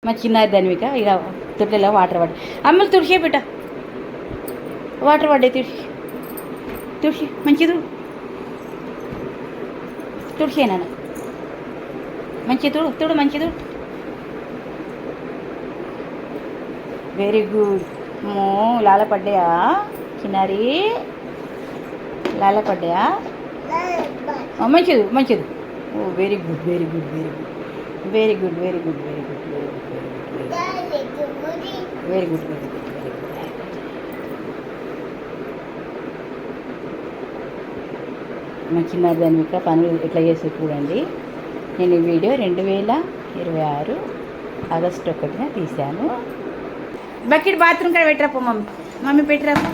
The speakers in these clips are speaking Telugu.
మా చిన్నది ధన్విక ఇక తొట్టెలో వాటర్ పడ్డాయి. అమ్మలు తుడిచే బిడ్డ, వాటర్ పడ్డాయి. తుడిచి మంచిది, తుడిచేనా మంచి తుడు మంచిది. Very good. లాల పడ్డాయా చిన్నారి, లాల పడ్డాయా? మంచిది. Oh very good very good very good very good very good very good very good very good very good. మా చిన్నారి ధన్విక పనులు ఎట్లా చేసి చూడండి. నేను ఈ వీడియో 2026 ఆగస్టు 1న తీశాను. బకెట్ బాత్రూమ్ కాడ పెట్టరాపో మమ్మీ పెట్టరాపో.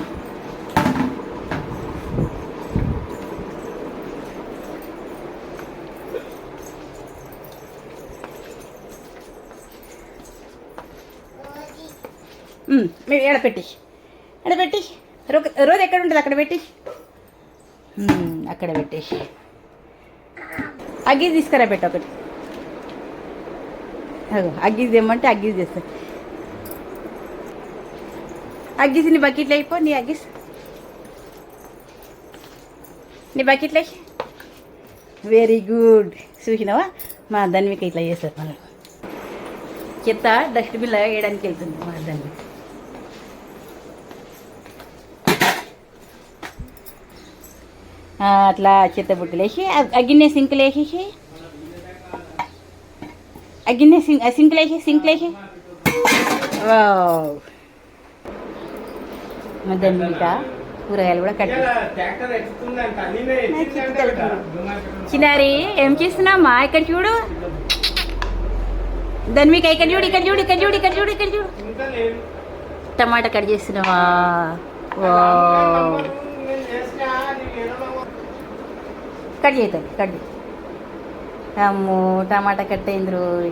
మీరు ఎడపెట్టి రోజు ఎక్కడ ఉంటుంది అక్కడ పెట్టి, అక్కడ పెట్టేసి అగ్గీస్ తీసుకురా పెట్ట ఒకటి. అగ్గీస్ తెమ్మంటే అగ్గీస్ తెస్తా. అగ్గీస్ నీ బకెట్లో అయిపో, నీ అగ్గీస్ నీ బకెట్లో. Very good. చూసినావా మా ధన్విక ఇట్లా చేస్తారు మనం. చెత్త డస్ట్బిన్లో వేయడానికి వెళ్తుంది మా ధన్విక. అట్లా చెత్త బుట్టలు వేసి అగ్గిన్నే సింకులు వేసేసి, అగ్గిన్నే సింకులు వేసి మా ధన్విక కూరగాయలు కూడా కట్. చిన్నారి ఏం చేస్తున్నామ్మా? ఇక్కడ చూడు ధన్విక, ఇక్కడ చూడు ఇక్కడ చూడు ఇక్కడ చూడు ఇక్కడ చూడు ఇక్కడ చూడు. టమాటా కట్ చేస్తున్నావా? కట్ చేద్దాం కట్. అమ్మో టమాటా కట్ అయింది రోజు.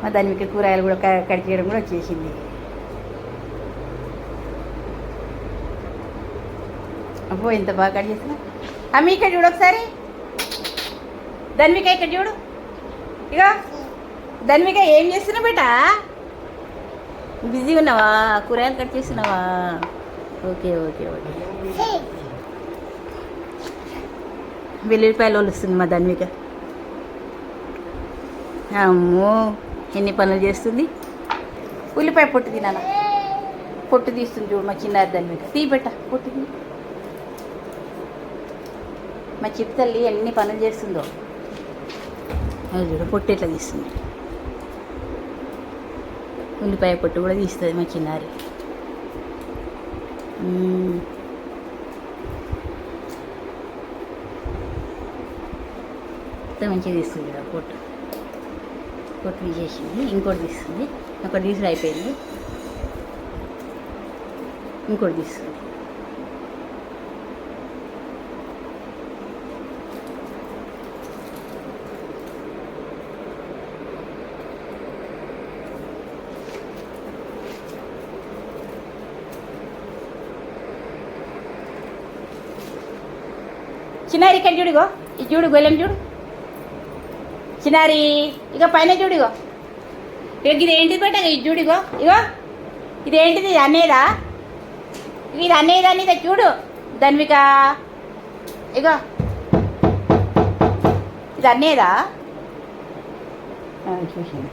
మా ధన్విక కూరగాయలు కూడా కట్ చేయడం కూడా వచ్చేసింది. అబ్బో ఎంత బాగా కట్ చేస్తున్నా. అమ్మ ఇక్కడ చూడు ఒకసారి. ధన్విక ఇక్కడ చూడు. ఇక ధన్విక ఏం చేస్తున్నావు బేటా? బిజీగా ఉన్నావా? కూరగాయలు కట్ చేస్తున్నావా? Okay okay okay. వెల్లుల్లిపాయలు వస్తుంది మా ధన్విక. అమ్మో ఎన్ని పనులు చేస్తుంది. ఉల్లిపాయ పొట్టు తినాలా? పొట్టు తీస్తుంది చూడు మా చిన్నారి ధన్విక. తీ పెట్ట పొట్టు తీ. మా చిట్టు తల్లి ఎన్ని పనులు చేస్తుందో అది చూడు. పొట్టు ఎట్లా తీస్తుంది. ఉల్లిపాయ పొట్టు కూడా తీస్తుంది మా చిన్నారి. మంచిగా తీస్తుంది కదా పొట్టు. పొట్టు తీసేసింది. ఇంకోటి తీస్తుంది. ఒకటి తీసుడు అయిపోయింది. ఇంకోటి తీస్తుంది. చిన్నారి ఇక్కడ చూడుగో. ఇది చూడు గొల్లెం చూడు చిన్నారి. ఇక పైన చూడుగో. ఇక ఇది ఏంటిది పెట్ట? ఇది చూడుగో. ఇగో ఇదేంటిది? అనేదా? ఇది అనేదా? అనేది చూడు ధన్విక. ఇగో ఇది అనేదా? చూసింది.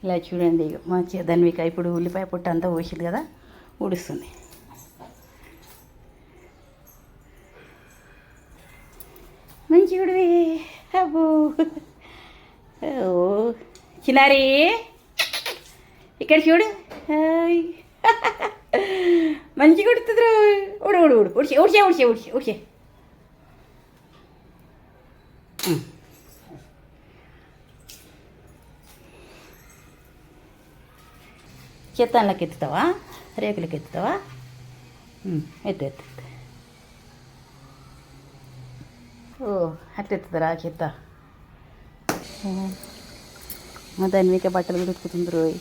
ఇలా చూడండి. మా ధన్విక ఇప్పుడు ఉల్లిపాయ పొట్టు అంతా పోసింది కదా, ఊడుస్తుంది. మంచి ఉడివి. అబ్బో ఓ చిన్నారి ఇక్కడ చూడు. మంచిగా ఉడుతుంది. ఉడు ఉడు ఉడు ఉడిచే ఉడిచే ఉడిచే ఉడిచే ఉడిచే. చెత్తాన్లోకి ఎత్తుతావా? రేకులకి ఎత్తుతావా? ఎత్తు ఎత్తు. ఓ అట్లా ఎత్తుతారా చెత్త? మా ధన్విక బట్టలు కూడా ఉతుకుతుంది రోయ్.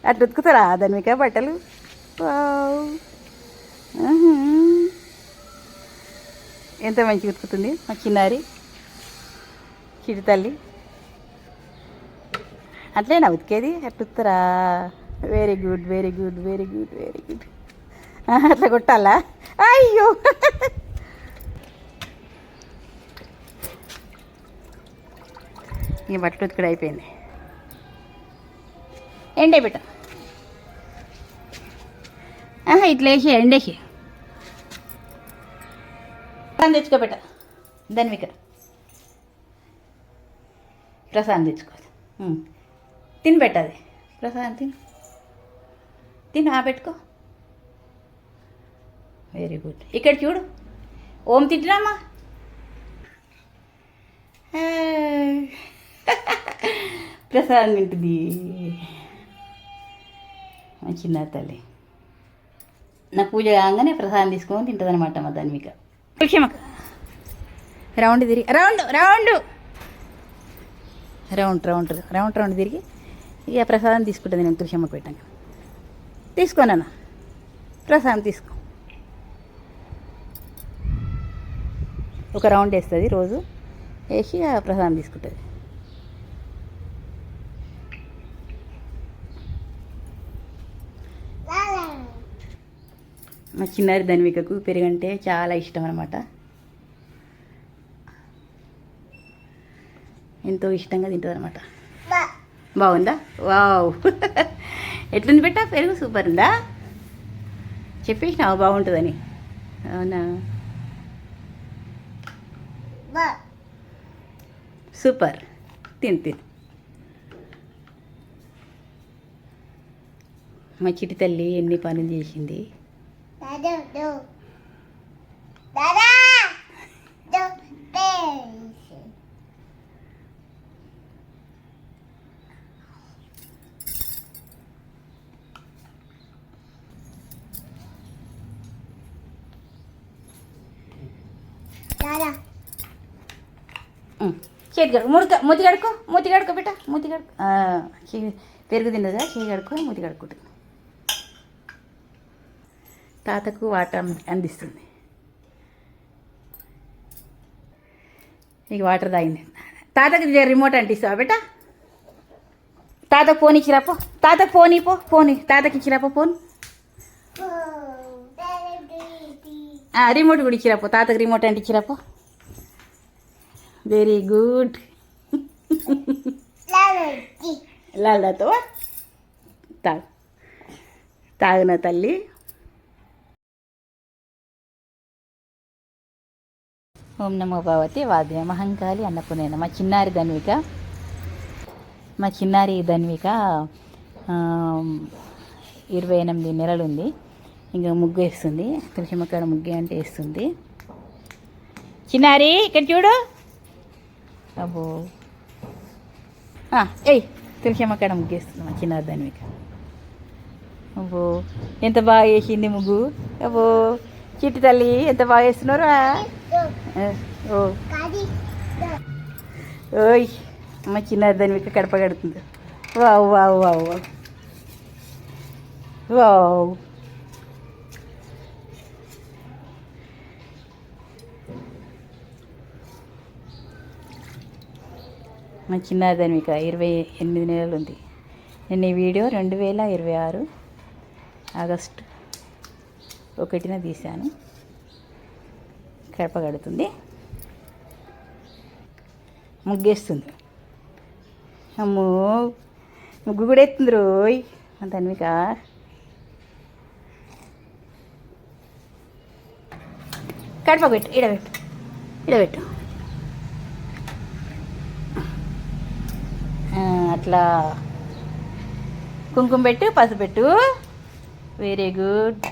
అట్లా ఉతుకుతారా ధన్విక బట్టలు? ఎంత మంచిగా ఉతుకుతుంది మా చిన్నారి చిటి తల్లి. అట్లేనా ఉతికేది? అట్లా Uttara? Very good very good very good very good. అట్లా కొట్టాలా? అయ్యో ఈ బట్టలు ఉతుకుడు అయిపోయింది. ఎండే బిడ్డ ఇట్లా వేసి ఎండేసి తెచ్చుకోబెట్ట. ధన్విక ప్రసాదం తెచ్చుకో. తిని పెట్టది ప్రసాదం తిని పెట్టుకో. Very good. ఇక్కడ చూడు ఓం తింటున్నామా. ప్రసాదం తింటుంది మా చిన్న తల్లి. నా పూజ కాగానే ప్రసాదం తీసుకొని తింటుంది అనమాట మా ధన్విక. తులసిమ్మక్క రౌండ్ తిరిగి round round round round round round తిరిగి ఇక ప్రసాదం తీసుకుంటుంది. నేను తులసిమ్మకు పెట్టాను. తీసుకోనన్నా ప్రసాదం తీసుకో. ఒక రౌండ్ వేస్తుంది రోజు, వేసి ప్రసాదం తీసుకుంటుంది. మా చిన్నారి ధన్వికకు పెరుగంటే చాలా ఇష్టం అనమాట. ఎంతో ఇష్టంగా తింటుంది అనమాట. బాగుందా? వావ్ ఎట్లుంది పెట్టా పెరుగు? సూపర్ ఉందా? చెప్పేసినావు బాగుంటుందని. అవునా? సూపర్. తిను. మా చిటి తల్లి ఎన్ని పనులు చేసింది. చేతి కడుకో, మూతి కడుకో బిడ్డ, మూతి కడుకో. పెరుగు తిన్నదా? చేయి కడుకో, మూతి కడుక్కుంటుంది. తాతకు వాటర్ అందిస్తుంది. ఇక వాటర్ తాగింది. తాతకి రిమోట్ అంటిస్తావా బిడ్డ? తాతకు ఫోన్ ఇచ్చిరాపో. తాతకు ఫోన్ తాతకి ఇచ్చిరాపో ఫోన్. రిమోట్ కూడా ఇచ్చిరాపో. తాతకు రిమోట్ అంటే ఇచ్చిరాపో. Very good. లాల్దాతో తాగున తల్లి. ఓం నమో భగవతి వాద్య మహంకాళి అన్నపూర్ణ. మా చిన్నారి ధన్విక 28 నెలలు ఉంది. ఇంకా ముగ్గు వేస్తుంది. తులసిమ్మకాడ ముగ్గు అంటే వేస్తుంది. చిన్నారి ఇక్కడ చూడు. అబ్బో తులసిమ్మకాడ ముగ్గు వేస్తుంది మా చిన్నారి ధన్విక. అబ్బో ఎంత బాగా వేసింది ముగ్గు. అబ్బో చిట్టి తల్లి ఎంత బాగా వేస్తున్నారా. ఓయ్ మా చిన్నారి ధన్విక కడప కడుతుంది. Wow wow wow wow. మా చిన్నారి ధన్విక 28 నెలలు ఉంది. నేను ఈ వీడియో 2026 ఆగస్టు 1న తీశాను. కడప కడుతుంది, ముగ్గేస్తుంది. అమ్మో ముగ్గు కూడా ఎత్తుంది రోయ్ ధన్విక. కడప పెట్టు, ఇడబెట్టు. అట్లా కుంకుమ పెట్టు, పసుపు పెట్టు. Very good.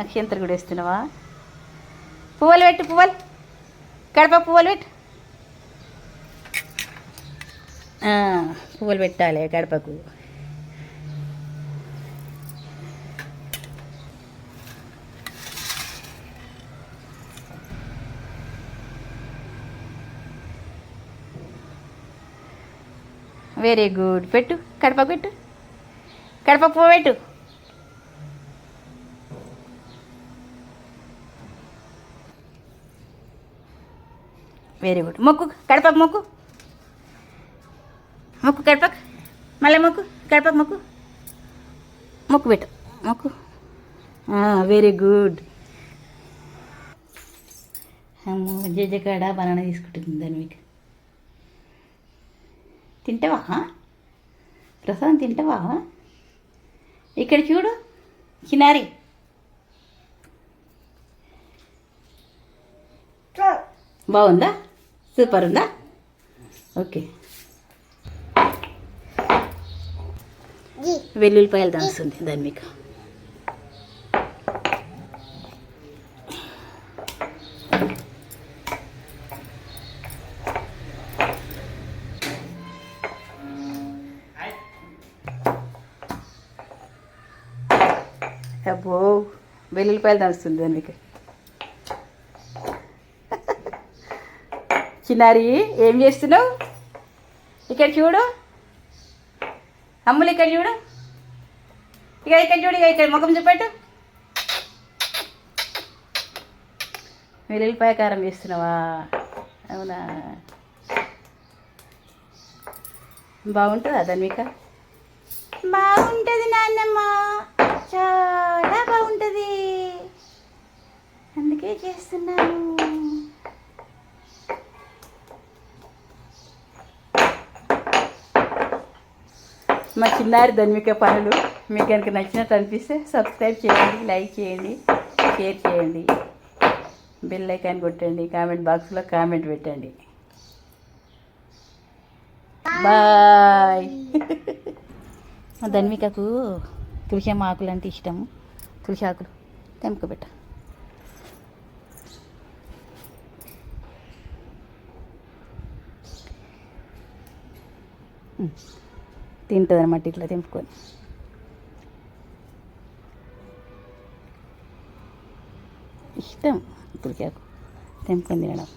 అక్షంతలు కూడా వేస్తున్నావా? పువ్వులు పెట్టు. కడప పువ్వులు పెట్టు. పువ్వులు పెట్టాలి గడపకు. Very good. పెట్టు, కడపకు పెట్టు. కడప పువ్వు పెట్టు. Very good. మొక్కు కడపకు మొక్కు, మొక్కు కడపకు, మళ్ళీ మొక్కు కడపకు మొక్కు, మొక్కు పెట్టు మొక్కు. Very good. అమ్మో జేజకాడ బనానా తీసుకుంటుంది దాన్ని. మీకు తింటావా ప్రసాదం, తింటావా? ఇక్కడ చూడు చిన్నారి, బాగుందా? సూపర్ ఉందా? ఓకే. వెల్లుల్లిపాయలు దంచుతుంది దాన్ని. మీకు అబ్బో వెల్లుల్లిపాయలు దంచుతుంది దానికి. చిన్నారి ఏం చేస్తున్నావు? ఇక్కడ చూడు అమ్ములు, ఇక్కడ చూడు, ఇక్కడ చూడు, ఇక్కడ ముఖం చూపెట్టు. వెల్లుల్లిపాయ కారం చేస్తున్నావా? అవునా, బాగుంటుందా ధన్విక? బాగుంటుంది నాన్నమ్మ, చాలా బాగుంటుంది, అందుకే చేస్తున్నాను. మా చిన్నారి ధన్విక పనులు మీకు కనుక నచ్చినట్టు అనిపిస్తే సబ్స్క్రైబ్ చేయండి, లైక్ చేయండి, షేర్ చేయండి, బెల్ ఐకాన్ కొట్టండి, కామెంట్ బాక్స్లో కామెంట్ పెట్టండి. బాయ్. మా ధన్వికకు తులసమ్మ ఆకులు అంటే ఇష్టము. తులసి ఆకులు తెంపుకోబెట్ట. తింటుంది అన్నమాట ఇట్లా తెంపుకొని. ఇష్టం తులసి ఆకు తెంపుకొని తినడం.